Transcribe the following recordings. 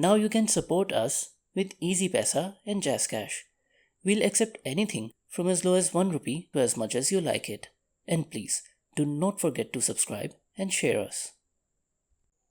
Now you can support us with Easy Paisa and Jazz Cash. We'll accept anything from as low as 1 rupee to as much as you like it. And please, do not forget to subscribe and share us.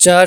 4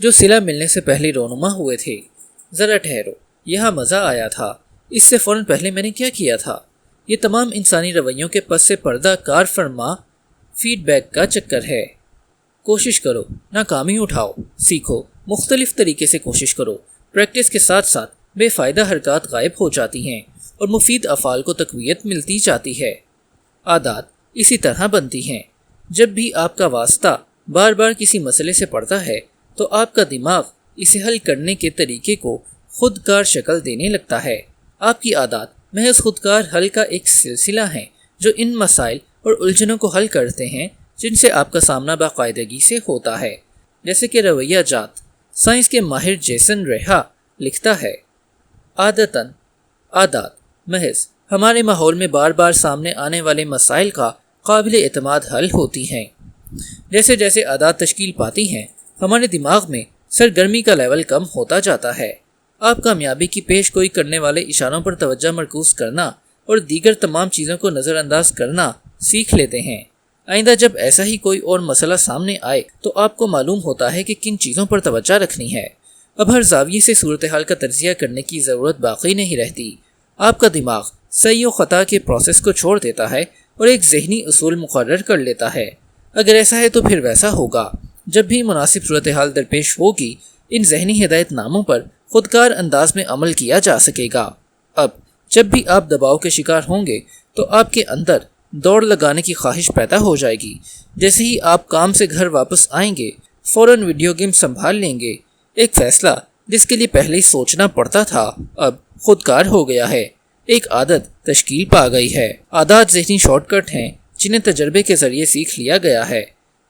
جو صلہ ملنے سے پہلے رونما ہوئے تھے۔ ذرا ٹھہرو، یہاں مزہ آیا تھا، اس سے فوراً پہلے میں نے کیا کیا تھا؟ یہ تمام انسانی رویوں کے پس سے پردہ کار فرما فیڈ بیک کا چکر ہے۔ کوشش کرو، ناکامی اٹھاؤ، سیکھو، مختلف طریقے سے کوشش کرو۔ پریکٹس کے ساتھ ساتھ بے فائدہ حرکات غائب ہو جاتی ہیں اور مفید افعال کو تقویت ملتی جاتی ہے۔ عادات اسی طرح بنتی ہیں۔ جب بھی آپ کا واسطہ بار بار کسی مسئلے سے پڑتا ہے تو آپ کا دماغ اسے حل کرنے کے طریقے کو خود کار شکل دینے لگتا ہے۔ آپ کی عادات محض خود کار حل کا ایک سلسلہ ہیں جو ان مسائل اور الجھنوں کو حل کرتے ہیں جن سے آپ کا سامنا باقاعدگی سے ہوتا ہے، جیسے کہ رویہ جات۔ سائنس کے ماہر جیسن ریہا لکھتا ہے، عادات محض ہمارے ماحول میں بار بار سامنے آنے والے مسائل کا قابل اعتماد حل ہوتی ہیں۔ جیسے جیسے عادات تشکیل پاتی ہیں، ہمارے دماغ میں سرگرمی کا لیول کم ہوتا جاتا ہے۔ آپ کامیابی کی پیش گوئی کرنے والے اشاروں پر توجہ مرکوز کرنا اور دیگر تمام چیزوں کو نظر انداز کرنا سیکھ لیتے ہیں۔ آئندہ جب ایسا ہی کوئی اور مسئلہ سامنے آئے تو آپ کو معلوم ہوتا ہے کہ کن چیزوں پر توجہ رکھنی ہے۔ اب ہر زاویے سے صورتحال کا تجزیہ کرنے کی ضرورت باقی نہیں رہتی۔ آپ کا دماغ صحیح و خطا کے پروسیس کو چھوڑ دیتا ہے اور ایک ذہنی اصول مقرر کر لیتا ہے۔ اگر ایسا ہے تو پھر ویسا ہوگا۔ جب بھی مناسب صورتحال درپیش ہوگی، ان ذہنی ہدایت ناموں پر خودکار انداز میں عمل کیا جا سکے گا۔ اب جب بھی آپ دباؤ کے شکار ہوں گے تو آپ کے اندر دوڑ لگانے کی خواہش پیدا ہو جائے گی۔ جیسے ہی آپ کام سے گھر واپس آئیں گے، فوراً ویڈیو گیم سنبھال لیں گے۔ ایک فیصلہ جس کے لیے پہلے ہی سوچنا پڑتا تھا اب خودکار ہو گیا ہے۔ ایک عادت تشکیل پا گئی ہے۔ عادات ذہنی شارٹ کٹ ہیں جنہیں تجربے کے ذریعے سیکھ لیا گیا ہے۔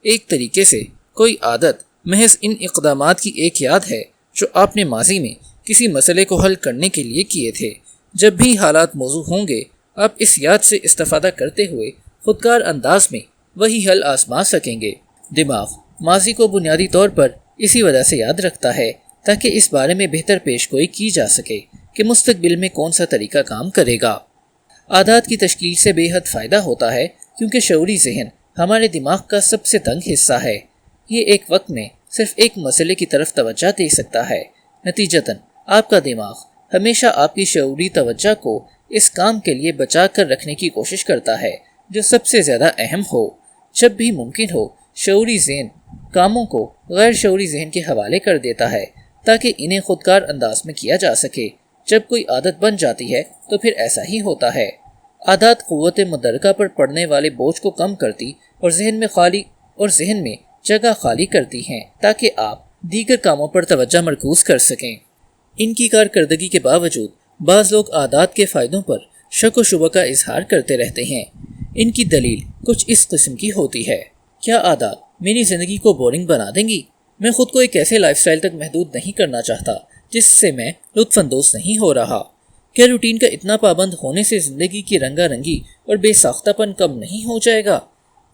ایک طریقے سے کوئی عادت محض ان اقدامات کی ایک یاد ہے جو آپ نے ماضی میں کسی مسئلے کو حل کرنے کے لیے کیے تھے۔ جب بھی حالات موزوں ہوں گے، آپ اس یاد سے استفادہ کرتے ہوئے خودکار انداز میں وہی حل آزما سکیں گے۔ دماغ ماضی کو بنیادی طور پر اسی وجہ سے یاد رکھتا ہے تاکہ اس بارے میں بہتر پیش گوئی کی جا سکے کہ مستقبل میں کون سا طریقہ کام کرے گا۔ عادات کی تشکیل سے بے حد فائدہ ہوتا ہے کیونکہ شعوری ذہن ہمارے دماغ کا سب سے تنگ حصہ ہے۔ یہ ایک وقت میں صرف ایک مسئلے کی طرف توجہ دے سکتا ہے۔ نتیجتاً آپ کا دماغ ہمیشہ آپ کی شعوری توجہ کو اس کام کے لیے بچا کر رکھنے کی کوشش کرتا ہے جو سب سے زیادہ اہم ہو۔ جب بھی ممکن ہو، شعوری ذہن کاموں کو غیر شعوری ذہن کے حوالے کر دیتا ہے تاکہ انہیں خودکار انداز میں کیا جا سکے۔ جب کوئی عادت بن جاتی ہے تو پھر ایسا ہی ہوتا ہے۔ عادات قوت مدرکہ پر پڑنے والے بوجھ کو کم کرتی اور ذہن میں جگہ خالی کرتی ہیں تاکہ آپ دیگر کاموں پر توجہ مرکوز کر سکیں۔ ان کی کارکردگی کے باوجود بعض لوگ عادات کے فائدوں پر شک و شبہ کا اظہار کرتے رہتے ہیں۔ ان کی دلیل کچھ اس قسم کی ہوتی ہے: کیا عادات میری زندگی کو بورنگ بنا دیں گی؟ میں خود کو ایک ایسے لائف سٹائل تک محدود نہیں کرنا چاہتا جس سے میں لطف اندوز نہیں ہو رہا۔ کیا روٹین کا اتنا پابند ہونے سے زندگی کی رنگا رنگی اور بے ساختہ پن کم نہیں ہو جائے گا؟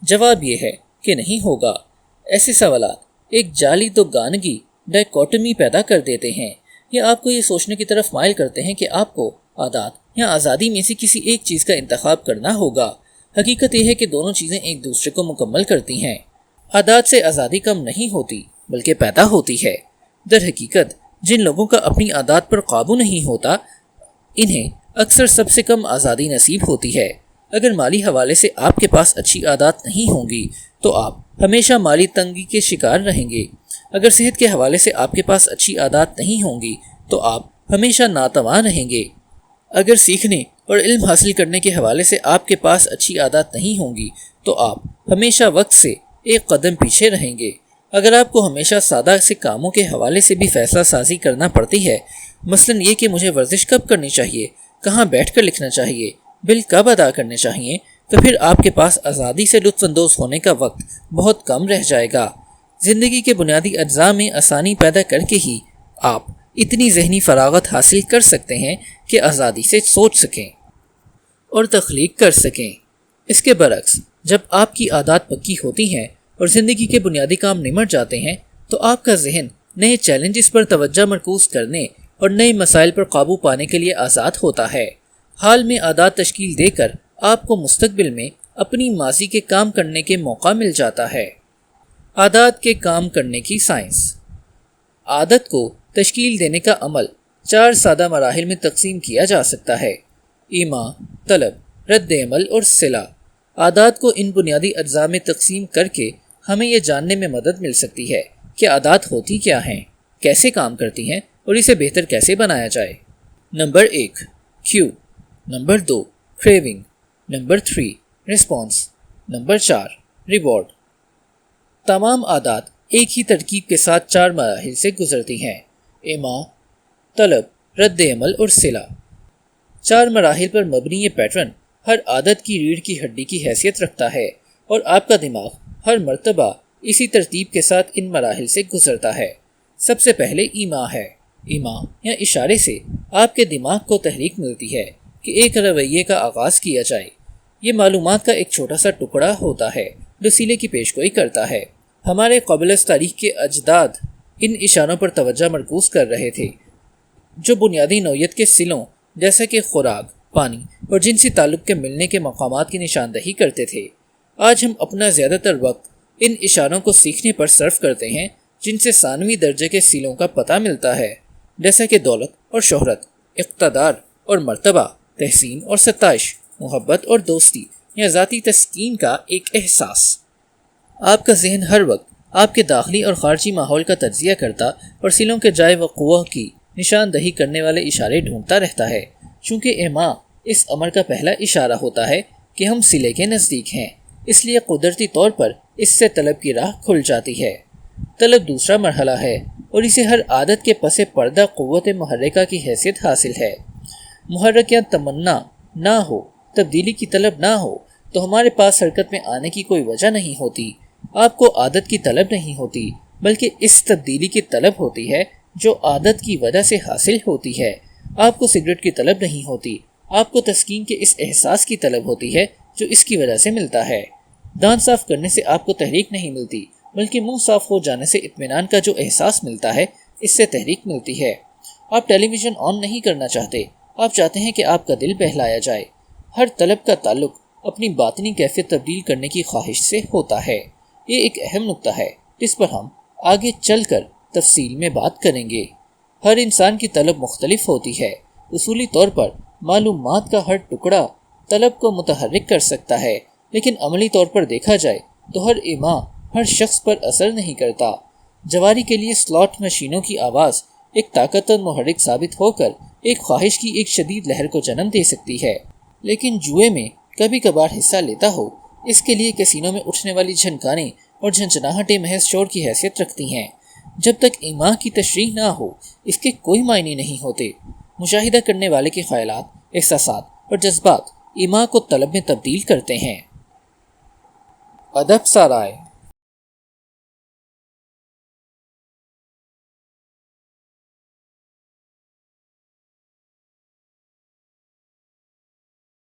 جواب یہ ہے کہ نہیں ہوگا۔ ایسے سوالات ایک جعلی دو گانگی ڈائیکوٹمی پیدا کر دیتے ہیں۔ یہ آپ کو یہ سوچنے کی طرف مائل کرتے ہیں کہ آپ کو عادات یا آزادی میں سے کسی ایک چیز کا انتخاب کرنا ہوگا۔ حقیقت یہ ہے کہ دونوں چیزیں ایک دوسرے کو مکمل کرتی ہیں۔ عادات سے آزادی کم نہیں ہوتی بلکہ پیدا ہوتی ہے۔ در حقیقت جن لوگوں کا اپنی عادات پر قابو نہیں ہوتا، انہیں اکثر سب سے کم آزادی نصیب ہوتی ہے۔ اگر مالی حوالے سے آپ کے پاس اچھی عادات نہیں ہوں گی تو آپ ہمیشہ مالی تنگی کے شکار رہیں گے۔ اگر صحت کے حوالے سے آپ کے پاس اچھی عادات نہیں ہوں گی تو آپ ہمیشہ ناتواں رہیں گے۔ اگر سیکھنے اور علم حاصل کرنے کے حوالے سے آپ کے پاس اچھی عادات نہیں ہوں گی تو آپ ہمیشہ وقت سے ایک قدم پیچھے رہیں گے۔ اگر آپ کو ہمیشہ سادہ سے کاموں کے حوالے سے بھی فیصلہ سازی کرنا پڑتی ہے، مثلاً یہ کہ مجھے ورزش کب کرنی چاہیے، کہاں بیٹھ کر لکھنا چاہیے، بل کب ادا کرنے چاہیے، تو پھر آپ کے پاس آزادی سے لطف اندوز ہونے کا وقت بہت کم رہ جائے گا۔ زندگی کے بنیادی اجزاء میں آسانی پیدا کر کے ہی آپ اتنی ذہنی فراغت حاصل کر سکتے ہیں کہ آزادی سے سوچ سکیں اور تخلیق کر سکیں۔ اس کے برعکس جب آپ کی عادات پکی ہوتی ہیں اور زندگی کے بنیادی کام نمٹ جاتے ہیں تو آپ کا ذہن نئے چیلنجز پر توجہ مرکوز کرنے اور نئے مسائل پر قابو پانے کے لیے آزاد ہوتا ہے۔ حال میں عادات تشکیل دے کر آپ کو مستقبل میں اپنی ماضی کے کام کرنے کے موقع مل جاتا ہے۔ عادات کے کام کرنے کی سائنس۔ عادت کو تشکیل دینے کا عمل 4 سادہ مراحل میں تقسیم کیا جا سکتا ہے: ایما، طلب، رد عمل اور صلہ۔ عادات کو ان بنیادی اجزاء میں تقسیم کر کے ہمیں یہ جاننے میں مدد مل سکتی ہے کہ عادات ہوتی کیا ہیں، کیسے کام کرتی ہیں اور اسے بہتر کیسے بنایا جائے۔ Number 1، cue. Number 2، craving. Number 3، response. Number 4، reward. تمام عادات ایک ہی ترکیب کے ساتھ 4 مراحل سے گزرتی ہیں: ایما، طلب، رد عمل اور صلہ۔ 4 مراحل پر مبنی یہ پیٹرن ہر عادت کی ریڑھ کی ہڈی کی حیثیت رکھتا ہے اور آپ کا دماغ ہر مرتبہ اسی ترتیب کے ساتھ ان مراحل سے گزرتا ہے۔ سب سے پہلے ایما ہے۔ ایما یا اشارے سے آپ کے دماغ کو تحریک ملتی ہے کہ ایک رویے کا آغاز کیا جائے۔ یہ معلومات کا ایک چھوٹا سا ٹکڑا ہوتا ہے جو سلے کی پیشگوئی کرتا ہے۔ ہمارے قبل از تاریخ کے اجداد ان اشاروں پر توجہ مرکوز کر رہے تھے جو بنیادی نوعیت کے سلوں جیسا کہ خوراک، پانی اور جنسی تعلق کے ملنے کے مقامات کی نشاندہی کرتے تھے۔ آج ہم اپنا زیادہ تر وقت ان اشاروں کو سیکھنے پر صرف کرتے ہیں جن سے ثانوی درجے کے سلوں کا پتہ ملتا ہے، جیسا کہ دولت اور شہرت، اقتدار اور مرتبہ، تحسین اور ستائش، محبت اور دوستی یا ذاتی تسکین کا ایک احساس۔ آپ کا ذہن ہر وقت آپ کے داخلی اور خارجی ماحول کا تجزیہ کرتا اور سلوں کے جائے وقوع کی نشاندہی کرنے والے اشارے ڈھونڈتا رہتا ہے۔ چونکہ ایما اس امر کا پہلا اشارہ ہوتا ہے کہ ہم سلے کے نزدیک ہیں، اس لیے قدرتی طور پر اس سے طلب کی راہ کھل جاتی ہے۔ طلب دوسرا مرحلہ ہے اور اسے ہر عادت کے پس پردہ قوت محرکہ کی حیثیت حاصل ہے۔ محرک یا تمنا نہ ہو، تبدیلی کی طلب نہ ہو تو ہمارے پاس حرکت میں آنے کی کوئی وجہ نہیں ہوتی۔ آپ کو عادت کی طلب نہیں ہوتی بلکہ اس تبدیلی کی طلب ہوتی ہے جو عادت کی وجہ سے حاصل ہوتی ہے۔ آپ کو سگریٹ کی طلب نہیں ہوتی، آپ کو تسکین کے اس احساس کی طلب ہوتی ہے جو اس کی وجہ سے ملتا ہے۔ دانت صاف کرنے سے آپ کو تحریک نہیں ملتی بلکہ منہ صاف ہو جانے سے اطمینان کا جو احساس ملتا ہے، اس سے تحریک ملتی ہے۔ آپ ٹیلی ویژن آن نہیں کرنا چاہتے، آپ چاہتے ہیں کہ آپ کا دل بہلایا جائے۔ ہر طلب کا تعلق اپنی باطنی کیفیت تبدیل کرنے کی خواہش سے ہوتا ہے۔ یہ ایک اہم نقطہ ہے جس پر ہم آگے چل کر تفصیل میں بات کریں گے۔ ہر انسان کی طلب مختلف ہوتی ہے۔ اصولی طور پر معلومات کا ہر ٹکڑا طلب کو متحرک کر سکتا ہے، لیکن عملی طور پر دیکھا جائے تو ہر ایما ہر شخص پر اثر نہیں کرتا۔ جواری کے لیے سلاٹ مشینوں کی آواز ایک طاقتور محرک ثابت ہو کر ایک خواہش کی ایک شدید لہر کو جنم دے سکتی ہے، لیکن جوئے میں کبھی کبھار حصہ لیتا ہو، اس کے لیے کسینوں میں اٹھنے والی جھنکاریں اور جھنجھناہٹیں محض شور کی حیثیت رکھتی ہیں۔ جب تک ایما کی تشریح نہ ہو اس کے کوئی معنی نہیں ہوتے۔ مشاہدہ کرنے والے کے خیالات، احساسات اور جذبات ایما کو طلب میں تبدیل کرتے ہیں۔ ادب سارائے